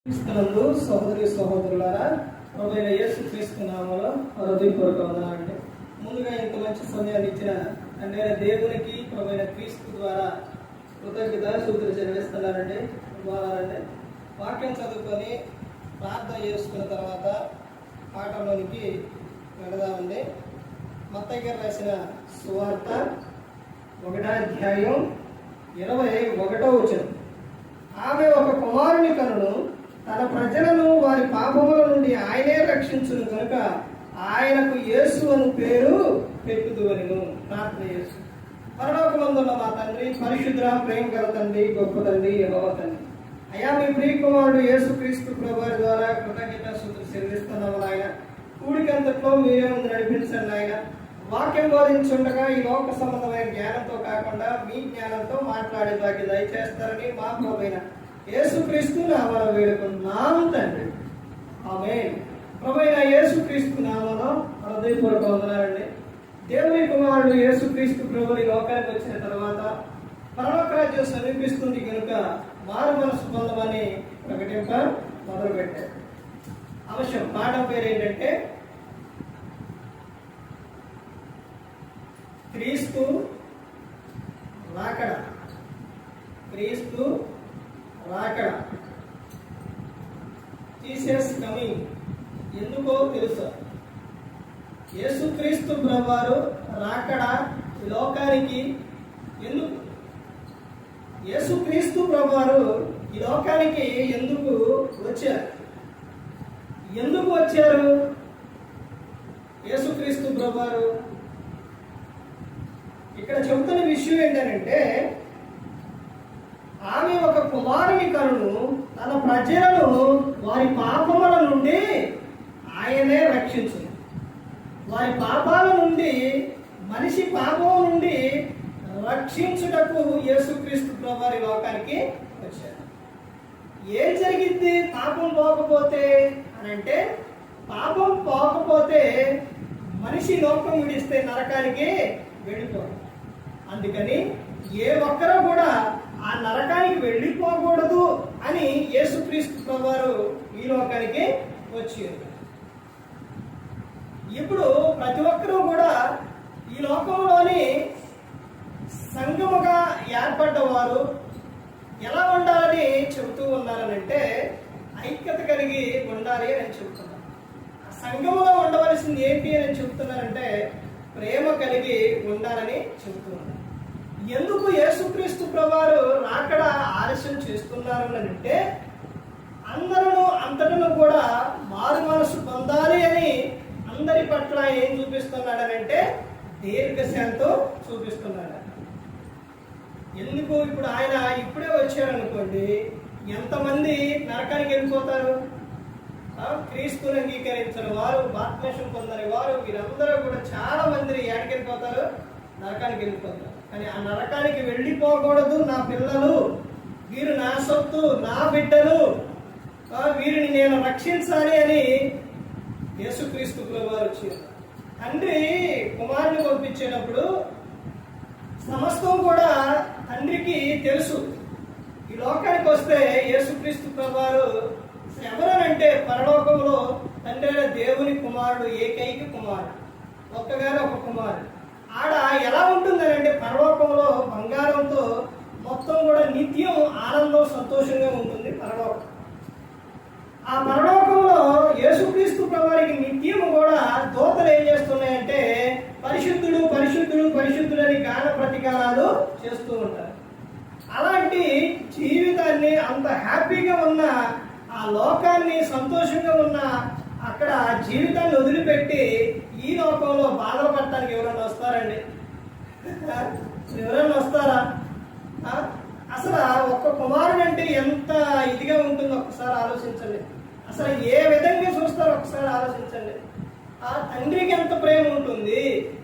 క్రీస్తునందు సహోదరి సహోదరులారా, ప్రభువైన యేసుక్రీస్తు నామములో హృదయపూర్వక వందనాలండి. ముందుగా ఇంత మంచి సమయాన్ని ఇచ్చిన తండ్రి దేవునికి ప్రభువైన క్రీస్తు ద్వారా కృతజ్ఞతాస్తుతులు చెల్లిస్తున్నానండి. వాక్యం చదువుకొని ప్రార్థన చేసుకున్న తర్వాత పాఠంలోనికి వెళదామండి. మత్తయి గారు రాసిన సువార్త 1వ అధ్యాయం 21వ వచనం. ఆమె ఒక కుమారుని కనును, తన ప్రజలను వారి పాపముల నుండి ఆయనే రక్షించును కనుక ఆయనకు యేసు అని పేరు పెట్టుదువలెను. ప్రార్థన యేసు. పరలోకమందున్న మా తండ్రి, పరిశుద్ధ ప్రేమ గల తండ్రి, గొప్ప తండ్రి, యెహోవా తండ్రి, అయ్యా మీ ప్రియ కుమారుడు యేసుక్రీస్తు ప్రభువారి ద్వారా కృతజ్ఞతాస్తుతులు చెల్లిస్తున్నాము నాయన. కూడికంతట్లో మీరే ముందు నడిపించండి నాయన. వాక్యం బోధించుండగా ఈ లోక సంబంధమైన జ్ఞానంతో కాకుండా మీ జ్ఞానంతో మాట్లాడే భాగ్యం దయచేస్తారని మా ప్రభువైన యేసుక్రీస్తు నామములో వేడుకుంటున్నాము తండ్రి. ఆమేన్. ప్రభువైన యేసుక్రీస్తు నామములో హృదయపూర్వక వందనాలండి. దేవుని కుమారుడు యేసుక్రీస్తు ప్రభువు ఈ లోకానికి వచ్చిన తర్వాత పరలోక రాజ్యం సమీపిస్తుంది కనుక మారు మనసు పొందమని ప్రకటింప మొదలుపెట్టారు. అవశ్యం పాఠం పేరు ఏంటంటే క్రీస్తు రాకడ. క్రీస్తు రాకడ, జీసస్ కమింగ్. ఎందుకో తెలుసా? యేసుక్రీస్తు ప్రభువారు రాకడ ఈ లోకానికి ఎందుకు? యేసుక్రీస్తు ప్రభువారు ఈ లోకానికి ఎందుకు వచ్చారు? ఎందుకు వచ్చారు యేసుక్రీస్తు ప్రభువారు? ఇక్కడ చెబుతున్న విషయం ఏంటంటే, ఆమె ఒక కుమారుని కనును, తన ప్రజలను వారి పాపముల నుండి ఆయనే రక్షించు. వారి పాపాల నుండి, మనిషి పాపం నుండి రక్షించుటకు యేసుక్రీస్తు ప్రభువారు లోకానికి వచ్చారు. ఏం జరిగింది పాపం పోకపోతే అని అంటే, పాపం పోకపోతే మనిషి లోకం విడిస్తే నరకానికి వెళ్ళిపోరు. అందుకని ఏ ఒక్కరూ కూడా ఆ నరకానికి వెళ్ళిపోకూడదు అని యేసుక్రీస్తు ప్రభువారు ఈ లోకానికి వచ్చారు. ఇప్పుడు ప్రతి ఒక్కరూ కూడా ఈ లోకంలోని సంఘముగా ఏర్పడ్డవారు ఎలా ఉండాలని చెబుతూ ఉన్నారనంటే, ఐక్యత కలిగి ఉండాలి అని చెబుతున్నారు. సంఘములో ఉండవలసింది ఏంటి అని చెబుతున్నారంటే, ప్రేమ కలిగి ఉండాలని చెబుతున్నారు. ఎందుకు యేసుక్రీస్తు ప్రభువారు రాకడ ఆలస్యం చేస్తున్నారు అంటే, అందరూ అంతటను కూడా మారు మనసు పొందాలి అని అందరి పట్ల ఏం చూపిస్తున్నాడనంటే దీర్ఘశాంతం చూపిస్తున్నాడు. ఎందుకు? ఇప్పుడు ఆయన ఇప్పుడే వచ్చారనుకోండి, ఎంతమంది నరకానికి వెళ్ళిపోతారు? క్రీస్తుని అంగీకరించిన వారు, బాప్తిస్మం పొందని వారు, వీరందరూ కూడా చాలా మంది ఎక్కడికి వెళ్ళిపోతారు? నరకానికి వెళ్ళిపోతారు. కానీ ఆ నరకానికి వెళ్ళిపోకూడదు నా పిల్లలు, వీరు నా సొత్తు, నా బిడ్డలు, వీరిని నేను రక్షించాలి అని యేసుక్రీస్తు ప్రభువారు వచ్చారు. తండ్రి కుమారుని పంపించేటప్పుడు సమస్తం కూడా తండ్రికి తెలుసు. ఈ లోకానికి వస్తే యేసుక్రీస్తు ప్రభువారు ఎవరనంటే, పరలోకంలో తండ్రి అయిన దేవుని కుమారుడు, ఏకైక కుమారుడు, ఒక్కగానే ఒక కుమారుడు. ఆడ ఎలా ఉంటుందనంటే, పరలోకంలో బంగారంతో మొత్తం కూడా నిత్యం ఆనందం, సంతోషంగా ఉంటుంది పరలోకం. ఆ పరలోకంలో యేసుక్రీస్తు ప్రభువారికి నిత్యం కూడా దూతలు ఏం చేస్తున్నాయంటే, పరిశుద్ధుడు పరిశుద్ధుడు పరిశుద్ధుడు అని గాన ప్రతిగానాలు చేస్తూ ఉంటారు. అలాంటి జీవితాన్ని, అంత హ్యాపీగా ఉన్న ఆ లోకాన్ని, సంతోషంగా ఉన్న అక్కడ జీవితాన్ని వదిలిపెట్టి ఈ లోకంలో బాధలు పడటానికి ఎవరైనా వస్తారండి? ఎవరైనా వస్తారా? అసలు ఒక్క కుమారుడు అంటే ఎంత ఇదిగా ఉంటుందో ఒకసారి ఆలోచించండి. అసలు ఏ విధంగా చూస్తారో ఒకసారి ఆలోచించండి. ఆ తండ్రికి ఎంత ప్రేమ ఉంటుంది,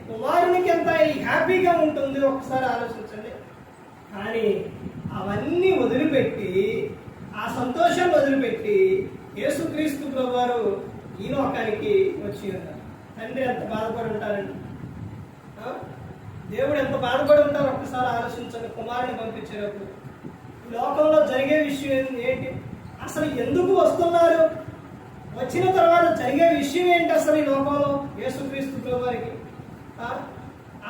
కుమారునికి ఎంత హ్యాపీగా ఉంటుంది ఒకసారి ఆలోచించండి. కానీ అవన్నీ వదిలిపెట్టి, ఆ సంతోషాన్ని వదిలిపెట్టి యేసుక్రీస్తు ప్రభువారు ఈ లోకానికి వచ్చి ఉన్నారు. తండ్రి ఎంత బాధపడి ఉంటారండి? దేవుడు ఎంత బాధపడి ఉంటారో ఒక్కసారి ఆలోచించండి. కుమారుని పంపించేటప్పుడు ఈ లోకంలో జరిగే విషయం ఏంటి? అసలు ఎందుకు వస్తున్నారు, వచ్చిన తర్వాత జరిగే విషయం ఏంటి అసలు ఈ లోకంలో యేసుక్రీస్తు ప్రభువారికి?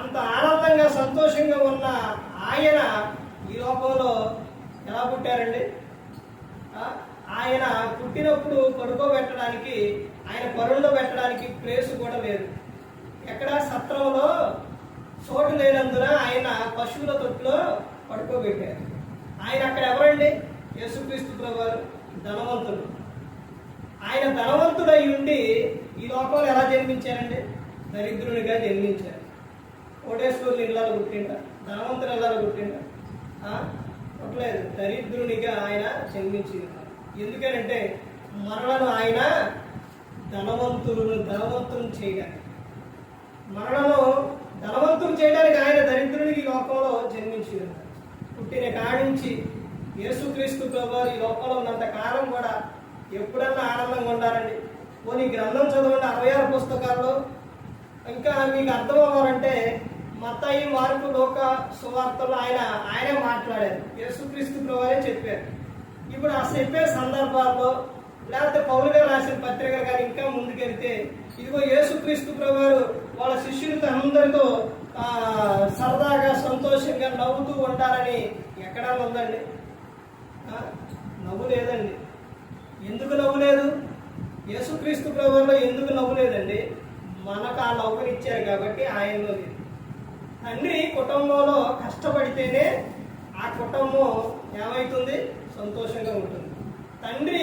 అంత ఆనందంగా సంతోషంగా ఉన్న ఆయన ఈ లోకంలో ఎలా పుట్టారండి? ఆయన పుట్టినప్పుడు పడుకోబెట్టడానికి, ఆయన పరుండో పెట్టడానికి ప్లేస్ కూడా లేదు. ఎక్కడ సత్రంలో చోటు లేనందున ఆయన పశువుల తొట్టులో పడుకోబెట్టారు. ఆయన అక్కడ ఎవరండి? యేసుక్రీస్తు ప్రభువారు ధనవంతుడు. ఆయన ధనవంతుడై ఉండి ఈ లోకంలో ఎలా జన్మించారండి? దరిద్రునిగా జన్మించారు. కోటేశ్వరులు ఇళ్ళలో పుట్టిండ, ధనవంతుడు ఇళ్ళలో పుట్టిండ? పుట్టలేదు. దరిద్రునిగా ఆయన జన్మించింది. ఎందుకనంటే మరణను ఆయన ధనవంతులను చేయడానికి, మరణను ధనవంతులు చేయడానికి ఆయన దరిద్రునికి లోకంలో జన్మించింది. పుట్టిన కాడి నుంచి యేసుక్రీస్తు ప్రభువారు ఈ లోకంలో ఉన్నంత కాలం కూడా ఎప్పుడన్నా ఆనందంగా ఉండాలండి. పోనీ గ్రంథం చదవండి 66 పుస్తకాల్లో. ఇంకా మీకు అర్థం అవ్వాలంటే మత్తయి, మార్కు, లూక సువార్తలు ఆయనే మాట్లాడారు. యేసుక్రీస్తు ప్రభువారే చెప్పారు. ఇప్పుడు ఆ చెప్పే సందర్భాల్లో లేకపోతే పౌలు గారు రాసిన పత్రిక గారు ఇంకా ముందుకెళ్తే ఇదిగో యేసుక్రీస్తు ప్రభువారు వాళ్ళ శిష్యులతో అందరితో సరదాగా సంతోషంగా నవ్వుతూ ఉంటారని ఎక్కడా ఉందండి? నవ్వు లేదండి. ఎందుకు నవ్వు లేదు? యేసుక్రీస్తు ప్రభువులో ఎందుకు నవ్వు లేదండి? మనకు ఆ నవ్వుని ఇచ్చారు కాబట్టి ఆయనలో లేదు. తండ్రి కుటుంబంలో కష్టపడితేనే ఆ కుటుంబం ఏమవుతుంది? సంతోషంగా ఉంటుంది. తండ్రి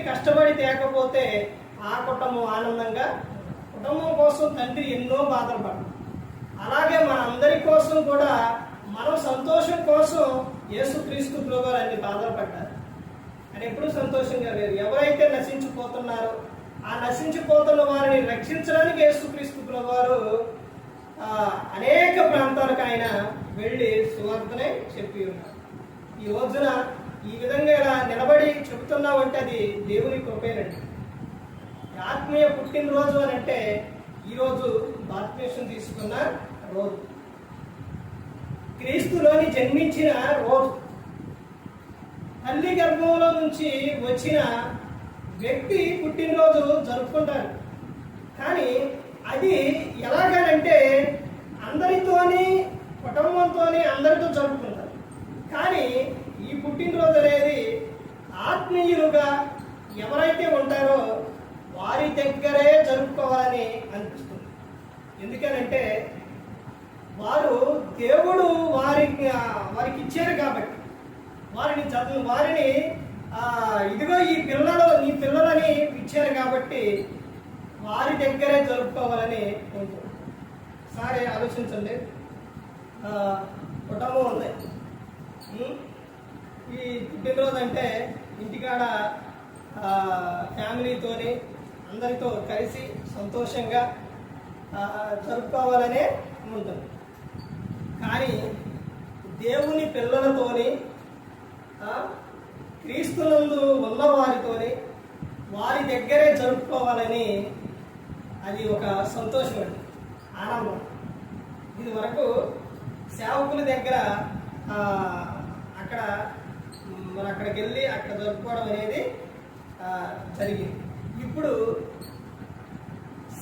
కష్టపడి తేకపోతే ఆ కుటుంబం ఆనందంగా, కుటుంబం కోసం తండ్రి ఎన్నో బాధలు పడతాడు. అలాగే మన అందరి కోసం కూడా మనం సంతోషం కోసం యేసుక్రీస్తు ప్రభువారు అన్ని బాధలు పడ్డారు. అని ఎప్పుడు సంతోషంగా లేరు. ఎవరైతే నశించిపోతున్నారో ఆ నశించిపోతున్న వారిని రక్షించడానికి యేసుక్రీస్తు ప్రభువారు అనేక ప్రాంతాలకు ఆయన వెళ్ళి సువార్తనే చెప్పి ఉన్నారు. ఈ రోజున ఈ విధంగా ఇలా నిలబడి చెబుతున్నామంటే అది దేవుని కృపేనండి. ఆత్మీయ పుట్టినరోజు అని అంటే ఈరోజు బాప్తిస్మం తీసుకున్న రోజు, క్రీస్తులోని జన్మించిన రోజు, తల్లి గర్భంలో నుంచి వచ్చిన వ్యక్తి పుట్టినరోజు జరుపుకుంటారు. కానీ అది ఎలాగనంటే అందరితోని, కుటుంబంతోని అందరితో జరుపుకుంటారు. కానీ ఈ పుట్టినరోజు అనేది ఆత్మీయులుగా ఎవరైతే ఉంటారో వారి దగ్గరే జరుపుకోవాలని అనిపిస్తుంది. ఎందుకనంటే వారు దేవుడు వారికి ఇచ్చారు కాబట్టి వారిని ఇదిగో నీ పిల్లలని ఇచ్చారు కాబట్టి వారి దగ్గరే జరుపుకోవాలని ఉంటుంది. సరే ఆలోచించండి. కుటుంబం ఉంది. ఈ పుట్టినరోజు అంటే ఇంటికాడ ఫ్యామిలీతోని అందరితో కలిసి సంతోషంగా జరుపుకోవాలనే ఉంటుంది. కానీ దేవుని పిల్లలతోని, క్రీస్తునందు ఉన్న వారితోని వారి దగ్గరే జరుపుకోవాలని అది ఒక సంతోషం అండి, ఆనందం. ఇది వరకు సేవకుల దగ్గర అక్కడికి వెళ్ళి అక్కడ జరుపుకోవడం అనేది జరిగింది. ఇప్పుడు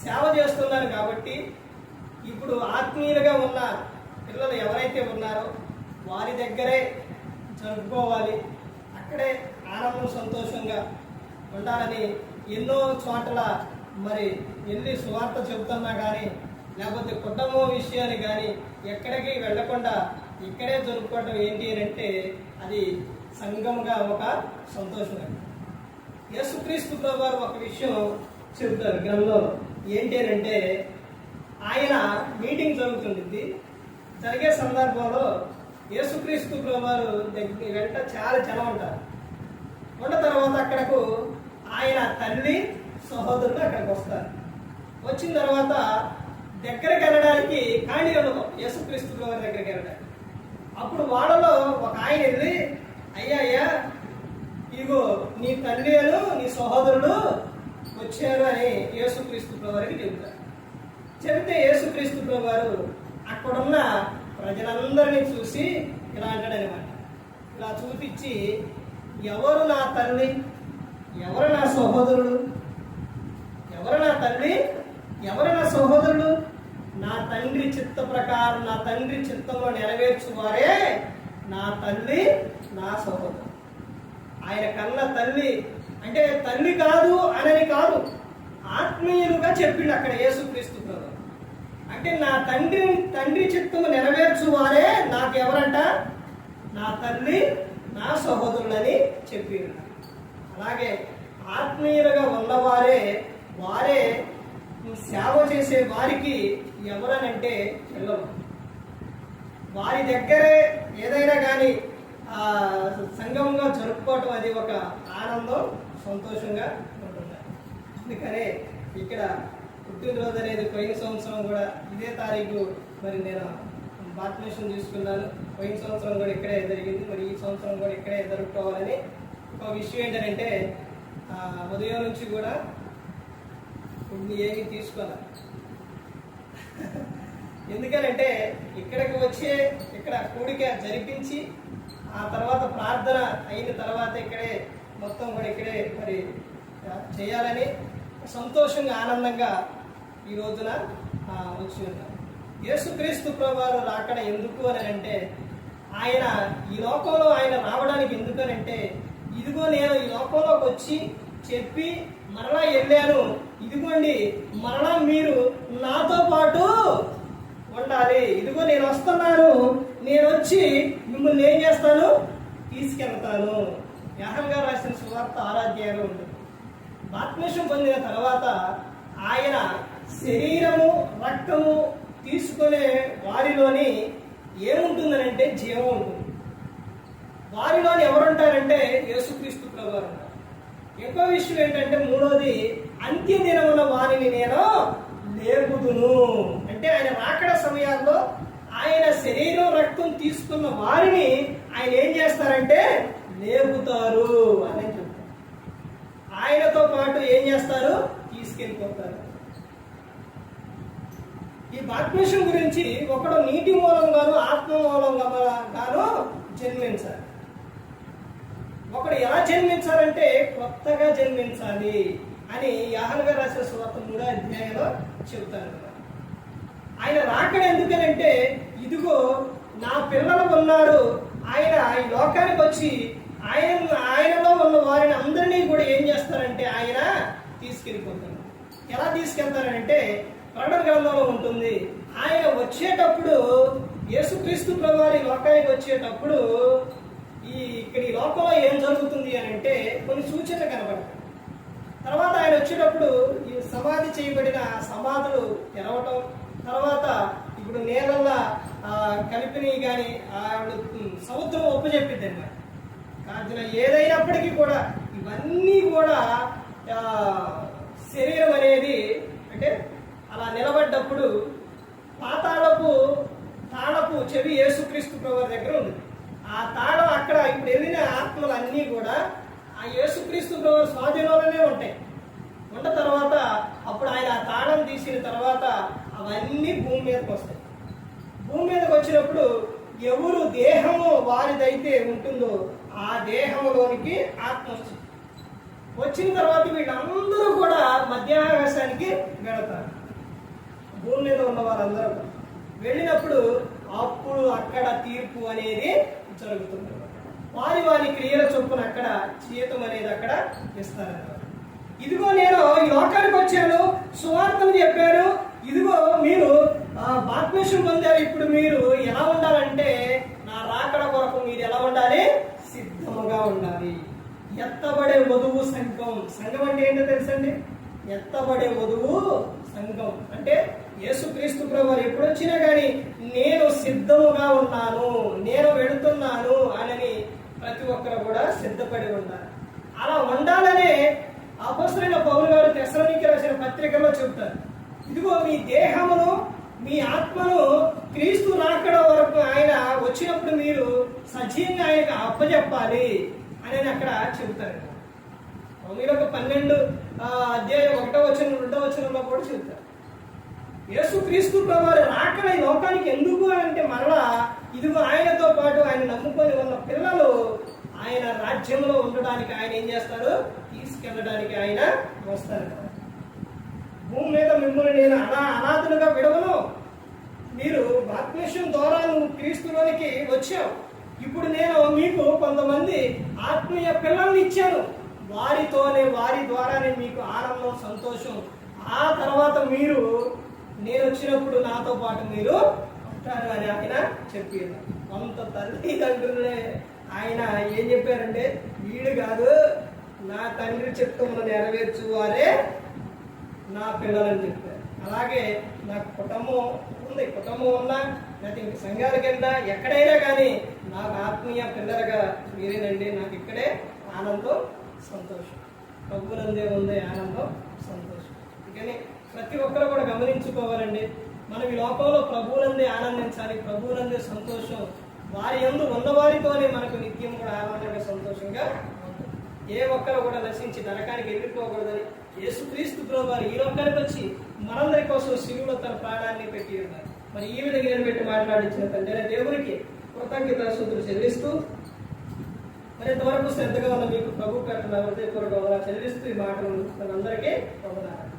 సేవ చేస్తున్నాను కాబట్టి ఇప్పుడు ఆత్మీయులుగా ఉన్న పిల్లలు ఎవరైతే ఉన్నారో వారి దగ్గరే జరుపుకోవాలి, అక్కడే ఆనందం సంతోషంగా ఉండాలని ఎన్నో చోట్ల మరి వెళ్ళి సువార్త చెబుతున్నా కానీ లేకపోతే కుటుంబం విషయాన్ని కానీ ఎక్కడికి వెళ్లకుండా ఇక్కడే జరుపుకోవడం ఏంటి అని అంటే అది సంఘముగా ఒక సంతోషం. యేసుక్రీస్తు ప్రభువారు ఒక విషయం చెబుతారు గ్రంథంలో. ఏంటి అని అంటే ఆయన మీటింగ్ జరుగుతుంది. జరిగే సందర్భంలో యేసుక్రీస్తు ప్రభువారు వెంట చాలా జనం ఉంటారు. ఉన్న తర్వాత అక్కడకు ఆయన తల్లి సహోదరులు అక్కడికి వస్తారు. వచ్చిన తర్వాత దగ్గరికి వెళ్ళడానికి ఖాళీ ఉండదు యేసుక్రీస్తు ప్రభువారి దగ్గరికి వెళ్ళడానికి. అప్పుడు వాళ్ళలో ఒక ఆయన వెళ్ళి, అయ్యా ఇగో నీ తల్లి నీ సహోదరుడు వచ్చారు అని యేసుక్రీస్తు ప్రభువారికి చెబుతారు. చెబితే యేసుక్రీస్తు ప్రభువారు అక్కడున్న ప్రజలందరినీ చూసి ఇలా అంటాడనమాట. ఇలా చూపించి ఎవరు నా తల్లి, ఎవరు నా సహోదరుడు, ఎవరు నా తల్లి, ఎవరు నా సహోదరుడు? నా తండ్రి చిత్త ప్రకారం, నా తండ్రి చిత్తంలో నెరవేర్చువారే నా తల్లి, నా సహోదరుడు. ఆయన కన్న తల్లి అంటే తల్లి కాదు అనేది కాదు, ఆత్మీయులుగా చెప్పిండు అక్కడ యేసుక్రీస్తు ప్రభు. అంటే నా తండ్రి చిత్తము నెరవేర్చువారే నాకు ఎవరంట? నా తల్లి, నా సహోదరులని చెప్పిండు. అలాగే ఆత్మీయులుగా ఉన్నవారే, వారే సేవ చేసే వారికి ఎవరనంటే పిల్లలు. వారి దగ్గరే ఏదైనా కానీ సంఘంగా జరుపుకోవటం అది ఒక ఆనందం, సంతోషంగా ఉంటుంది. అందుకనే ఇక్కడ పుట్టినరోజు అనేది పోయిన సంవత్సరం కూడా ఇదే తారీఖు మరి నేను బాప్టిజం తీసుకున్నాను. పోయిన సంవత్సరం కూడా ఇక్కడే జరిగింది, మరి ఈ సంవత్సరం కూడా ఇక్కడే జరుపుకోవాలని ఒక విషయం ఏంటంటే ఉదయం నుంచి కూడా ఫుడ్ ఏమీ తీసుకోవాలి. ఎందుకనంటే ఇక్కడికి వచ్చే ఇక్కడ కూడిక జరిపించి ఆ తర్వాత ప్రార్థన అయిన తర్వాత ఇక్కడే మొత్తం కూడా ఇక్కడే మరి చేయాలని సంతోషంగా ఆనందంగా ఈ రోజున వచ్చి ఉన్నాం. యేసుక్రీస్తు ప్రభువారు రాకడ ఎందుకు అని అంటే, ఆయన ఈ లోకంలో ఆయన రావడానికి ఎందుకనంటే, ఇదిగో నేను ఈ లోకంలోకి వచ్చి చెప్పి మరలా వెళ్ళాను, ఇదిగోండి మరలా మీరు నాతో పాటు ఉండాలి, ఇదిగో నేను వస్తున్నాను, నేను వచ్చి మిమ్మల్ని ఏం చేస్తాను, తీసుకెళ్తాను. యోహాను గారు రాసిన సువార్త 6వ అధ్యాయంలో ఉంటుంది. బాప్తిసం పొందిన తర్వాత ఆయన శరీరము రక్తము తీసుకునే వారిలోని ఏముంటుందనంటే జీవం ఉంటుంది. వారిలోని ఎవరుంటారంటే యేసుక్రీస్తు ప్రభువారు ఉంటారు. ఇంకో విషయం ఏంటంటే మూడోది, అంత్య దినమున వారిని నేను లేపుదును. అంటే ఆయన రాకడ సమయాల్లో ఆయన శరీరం రక్తం తీసుకున్న వారిని ఆయన ఏం చేస్తారంటే లేపుతారు అని చెప్తారు. ఆయనతో పాటు ఏం చేస్తారు, తీసుకెళ్ళిపోతారు. ఈ బాప్తిసం గురించి ఒకడు నీటి మూలంగాను ఆత్మ మూలంగాను జన్మించాలి. ఒకడు ఎలా జన్మించాలంటే కొత్తగా జన్మించాలి అని యోహాను గారు రాసిన సువార్త 3వ అధ్యాయంలో చెబుతారు. ఆయన రాకడ ఎందుకనంటే, ఇదిగో నా పిల్లలు ఉన్నారు, ఆయన ఈ లోకానికి వచ్చి ఆయనలో ఉన్న వారిని అందరినీ కూడా ఏం చేస్తారంటే ఆయన తీసుకెళ్ళిపోతారు. ఎలా తీసుకెళ్తారంటే ప్రకటన గ్రంథంలో ఉంటుంది. ఆయన వచ్చేటప్పుడు, యేసుక్రీస్తు ప్రభువారు ఈ లోకానికి వచ్చేటప్పుడు ఇక్కడ ఈ లోకంలో ఏం జరుగుతుంది అని అంటే కొన్ని సూచనలు కనబడతాయి. తర్వాత ఆయన వచ్చేటప్పుడు ఈ సమాధి చేయబడిన సమాధులు తెరవటం, తర్వాత ఇప్పుడు నీళ్ళల్లో కలిపిని కానీ సముద్రం ఒప్పచెప్పిద్ది అన్నమాట. కానీ ఏదైనప్పటికీ కూడా ఇవన్నీ కూడా శరీరం అనేది అంటే అలా నిలబడ్డప్పుడు తాళపు చెవి యేసుక్రీస్తు ప్రభువారి దగ్గర ఉంది. ఆ తాళం అక్కడ ఇప్పుడు వెళ్ళిన ఆత్మలు అన్నీ కూడా ఆ యేసుక్రీస్తు ప్రభువారి స్వాధీనంలోనే ఉంటాయి. ఉన్న తర్వాత అప్పుడు ఆయన ఆ తాళం తీసిన తర్వాత అవన్నీ భూమి మీదకి వస్తాయి. భూమి మీదకి వచ్చినప్పుడు ఎవరు దేహము వారిదైతే ఉంటుందో ఆ దేహంలోనికి ఆత్మ వస్తుంది. వచ్చిన తర్వాత వీళ్ళందరూ కూడా మధ్యాకాశానికి వెళతారు. భూమి మీద ఉన్న వారందరూ వెళ్ళినప్పుడు అప్పుడు అక్కడ తీర్పు అనేది జరుగుతుంది. వారి క్రియల చొప్పున అక్కడ జీతం అనేది అక్కడ ఇస్తారన్నమాట. ఇదిగో నేను ఈ లోకానికి వచ్చాను, సువార్తను చెప్పాను, ఇదిగో మీరు బాప్తిసం పొందారు, ఇప్పుడు మీరు ఎలా ఉండాలంటే నా రాకడ కొరకు మీరు ఎలా ఉండాలి, సిద్ధముగా ఉండాలి. ఎత్తబడే వధువు సంఘం. సంఘం అంటే ఏంటో తెలుసండి, ఎత్తబడే వధువు సంఘం అంటే యేసుక్రీస్తు ప్రభువారు ఎప్పుడు వచ్చినా కానీ నేను సిద్ధముగా ఉన్నాను, నేను వెళుతున్నాను అని ప్రతి ఒక్కరు కూడా సిద్ధపడి ఉండాలి. అలా ఉండాలనే అపోస్తలుడైన పౌలు గారు తెస్సలోనికీయులకు రాసిన పత్రికలో చెబుతారు. ఇదిగో మీ దేహమును మీ ఆత్మను క్రీస్తు రాకడ వరకు ఆయన వచ్చినప్పుడు మీరు సజీవంగా ఆయనకు అప్పచెప్పాలి అని అక్కడ చెబుతారు. మీరు ఒక 12 అధ్యాయం 1వ వచనం 2వ వచనంలో కూడా చెబుతారు. యేసుక్రీస్తు ప్రభువారు రాకడ ఈ లోకానికి ఎందుకు అంటే మరలా ఇదిగో ఆయనతో పాటు ఆయన నమ్ముకొని ఉన్న పిల్లలు ఆయన రాజ్యంలో ఉండడానికి ఆయన ఏం చేస్తారు? తీసుకెళ్ళడానికి ఆయన వస్తారు కదా. భూమి మీద మిమ్మల్ని నేను అనాథులుగా విడవను. మీరు బాప్తిస్మం ద్వారా నువ్వు క్రీస్తులోనికి వచ్చావు. ఇప్పుడు నేను మీకు కొంతమంది ఆత్మీయ పిల్లల్ని ఇచ్చాను. వారి ద్వారానే మీకు ఆనందం, సంతోషం. ఆ తర్వాత మీరు నేను వచ్చినప్పుడు నాతో పాటు మీరు ఉంటారు అని ఆయన చెప్పారు. కొంత తల్లిదండ్రులే ఆయన ఏం చెప్పారంటే, వీడు కాదు, నా తండ్రి చిత్తమును నెరవేర్చు వారే నా పిల్లలని చెప్పారు. అలాగే నాకు కుటుంబం ఉంది, కుటుంబం ఉన్నా, లేకపోతే ఇంక సంఘాలకు వెళ్తా, ఎక్కడైనా కానీ నాకు ఆత్మీయ పిల్లలుగా మీరేనండి. నాకు ఇక్కడే ఆనందం, సంతోషం. ప్రభువునందే ఉంది ఆనందం, సంతోషం. అందుకని ప్రతి ఒక్కరు కూడా గమనించుకోవాలండి. మనం ఈ లోకంలో ప్రభువునందే ఆనందించాలి, ప్రభువునందే సంతోషం. వారి యందు ఉన్నవారితోనే మనకు నిత్యం కూడా ఆనందంగా, సంతోషంగా ఉంటుంది. ఏ ఒక్కరు కూడా నశించి నరకానికి వెళ్ళిపోకూడదని యేసుక్రీస్తు ప్రభువారు ఈ లోకానికి వచ్చి మనందరి కోసం శిలువలో తన ప్రాణాన్ని పెట్టి ఉన్నారు. మరి ఈ విధంగా నిలబెట్టి మాట్లాడించిన తండ్రి దేవునికి కృతజ్ఞతాస్తుతులు చెల్లిస్తూ, మరి ఇంతవరకు శ్రద్ధగా ఉన్న మీకు ప్రభు పేట హృదయపూర్వక చెల్లిస్తూ ఈ మాటలు మనందరికీ పొందనాలి.